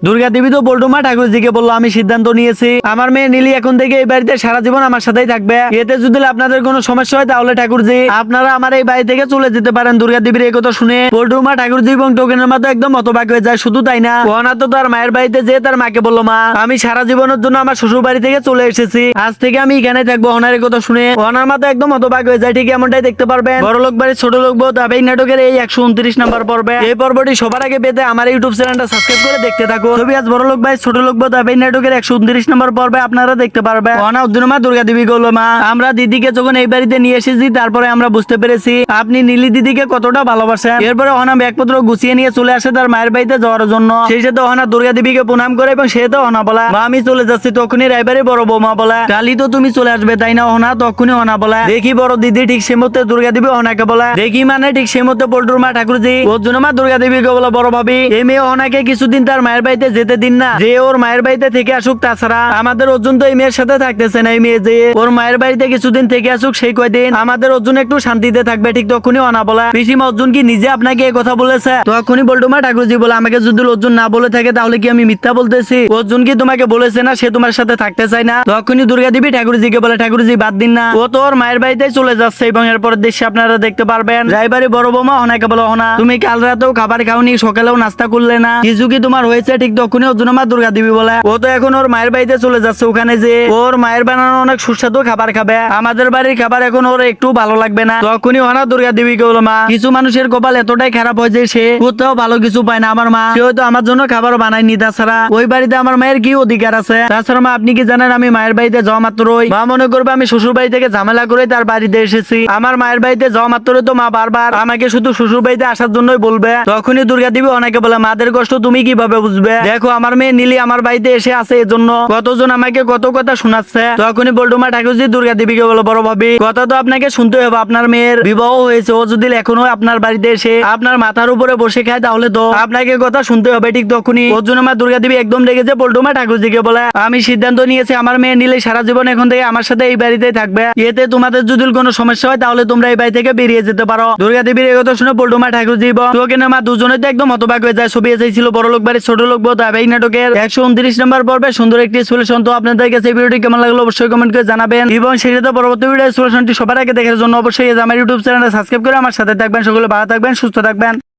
দুর্গা দেবী তো বল্টুমা ঠাকুরজিকে বললো আমি সিদ্ধান্ত নিয়েছি আমার মেয়ে নীলি এখন থেকে এই বাড়িতে সারা জীবন আমার সাথেই থাকবে। এতে যদি আপনাদের কোনো সমস্যা হয় তাহলে ঠাকুরজি আপনারা আমার এই বাড়ি থেকে চলে যেতে পারেন। দুর্গা দেবীর এই কথা শুনে বল্টুমা ঠাকুরজি এবং টোকেনের মতো একদম হতবাক হয়ে যায়। শুধু তাই না, ওনা তো তার মায়ের বাড়িতে যেয়ে তার মাকে বললো, মা আমি সারা জীবনের জন্য আমার শ্বশুর বাড়ি থেকে চলে এসেছি, আজ থেকে আমি এখানে থাকবো। ওনার এই কথা শুনে ওনার মা তো একদম হতবাক হয়ে যায়। ঠিক এমনটাই দেখতে পারবেন বড়লোক বাড়ির ছোট লোক বউ এই নাটকের এই 129 নম্বর পর্বে। এই পর্বটি সবার আগে পেতে আমার ইউটিউব চ্যানেলটা সাবস্ক্রাইব করে দেখতে থাকুন। ছবি আজ বড়লোক ভাই ছোট লোক বউ এই নাটকের 129 নম্বর পর্বে আপনারা দেখতে পারবেন। ওনা উদ্দিনমা দুর্গা দেবী বলল, মা আমরা দিদিকে যখন এই বাড়িতে নিয়ে এসেছি তারপরে আমরা বুঝতে পেরেছি আপনি নীলি দিদিকে কতটা ভালোবাসেন। এরপরে ওনা ব্যাগপত্র গুছিয়ে নিয়ে চলে আসে তার মায়ের বাড়িতে যাওয়ার জন্য। সেই সাথে ওনা দুর্গা দেবীকে প্রণাম করে এবং সে তো ওনা বলা, মা আমি চলে যাচ্ছি। তখনই রাইবারের বড় বৌমা বলে, কালি তো তুমি চলে আসবে তাই না ওনা? তখনই ওনা বলে, দেখি বড় দিদি। ঠিক সে মধ্যে দুর্গা দেবী ওনাকে বলে, দেখি মানে ঠিক সে মধ্যে পল্টুর মা ঠাকুরজি ওর জন্য মা দুর্গা দেবীকে বলে, বড় ভাবি এই মেয়ে ওনাকে কিছুদিন তার মায়ের বাড়িতে যেতে দিন না, যে ওর মায়ের বাড়িতে থেকে আসুক। তাছাড়া আমাদের অর্জুন তো এই মেয়ের সাথে থাকতেছে না, এই মেয়ে যে ওর মায়ের বাড়িতে কিছুদিন থেকে আসুক সেই কয়দিন আমাদের অর্জুন একটু শান্তিতে থাকবে। ঠিক তখনই ওনা বলে, পিসিমা অর্জুন কি নিজে আপনাকে এই কথা বলেছে? তখনই বল্টুমা ঠাকুরজি বলে, আমাকে যদি অর্জুন না বলে থাকে তাহলে কি আমি মিথ্যা বলতেছি? অর্জুন কি তোমাকে বলেছে না সে তোমার সাথে থাকতে চায় না? তখনই দুর্গা দেবী ঠাকুরজিকে বলে, ঠাকুরজি বাদ দিন না, ও তো ওর মায়ের বাড়িতে চলে যাচ্ছে। এবং এরপর দৃশ্যে আপনারা দেখতে পারবেন রাইবারি বড় বৌমা ওনাকে বলে, ওনা তুমি কাল রাতেও খাবার খাওনি, সকালেও নাস্তা করলে না, কিছু কি তোমার হয়েছে? ঠিক তখনই অর্জুন মা দুর্গা দেবী বলে, ও তো এখন ওর মায়ের বাড়িতে চলে যাচ্ছে, ওখানে যে ওর মায়ের বানানো অনেক সুস্বাদু খাবার খাবে, আমাদের বাড়ির খাবার এখন ওর একটু ভালো লাগবে না। তখনই ওনা দুর্গা দেবীকে বলো, মা কিছু মানুষের কপাল এতটাই খারাপ হয় যে সে কোথাও ভালো কিছু পায় না। আমার মা সে হয়তো আমার জন্য খাবার বানায়নি, তাছাড়া ওই বাড়িতে আমার মায়ের কি অধিকার আছে? তাছাড়া মা আপনি কি জানেন আমি মায়ের বাড়িতে যাওয়া মাত্রই মা মনে করবে আমি শ্বশুর বাড়ি থেকে ঝামেলা করে তার বাড়িতে এসেছি। আমার মায়ের বাড়িতে যাওয়া মাত্রই তো মা বারবার আমাকে শুধু শ্বশুর বাড়িতে আসার জন্যই বলবে। তখনই দুর্গা দেবী অনেকে বলে, মাদের কষ্ট তুমি কিভাবে বুঝবে? দেখো আমার মেয়ে নীলি আমার বাড়িতে এসে আছে, এজন্য কতজন আমাকে কত কথা শোনাচ্ছে। তখনই বল্টুমা ঠাকুরজি দুর্গা দেবীকে বলো, বড় ভাবি কথা তো আপনাকে শুনতে হবে, আপনার মেয়ের বিবাহ হয়েছে, ও যদি এখনো আপনার বাড়িতে এসে আপনার মাথার উপরে বসে খায় তাহলে তো আপনাকে কথা শুনতে হবে। ঠিক তখনই অর্জুন মা দুর্গা দেবী একদম রেগেছে বল্টুমা ঠাকুরজিকে বলে, আমি সিদ্ধান্ত নিয়েছি আমার মেয়ে নীলি সারা জীবন এখন থেকে আমার সাথে এই বাড়িতেই থাকবে। এতে তোমাদের যদি কোনো সমস্যা হয় তাহলে তোমরা এই বাড়ি থেকে বেরিয়ে যেতে পারো। দুর্গা দেবীর এই কথা শুনে বল্টুমা ঠাকুরজি এবং টোকেনের মা দুজনে তো একদম হতবাক হয়ে যায়। ছবি এসেছিল বড় লোক বাড়ির ছোট লোক বউ এই নাটকের 129 নম্বর পর্বে সুন্দর একটি সলিউশন। তো আপনাদের কাছে এই ভিডিওটি কেমন লাগলো অবশ্যই কমেন্ট করে জানাবেন এবং সেই সাথে পরবর্তী ভিডিও সলিউশনটি সবার আগে দেখার জন্য অবশ্যই আমার ইউটিউব চ্যানেলটা সাবস্ক্রাইব করে আমার সাথে থাকবেন। সকলে ভালো থাকবেন, সুস্থ থাকবেন।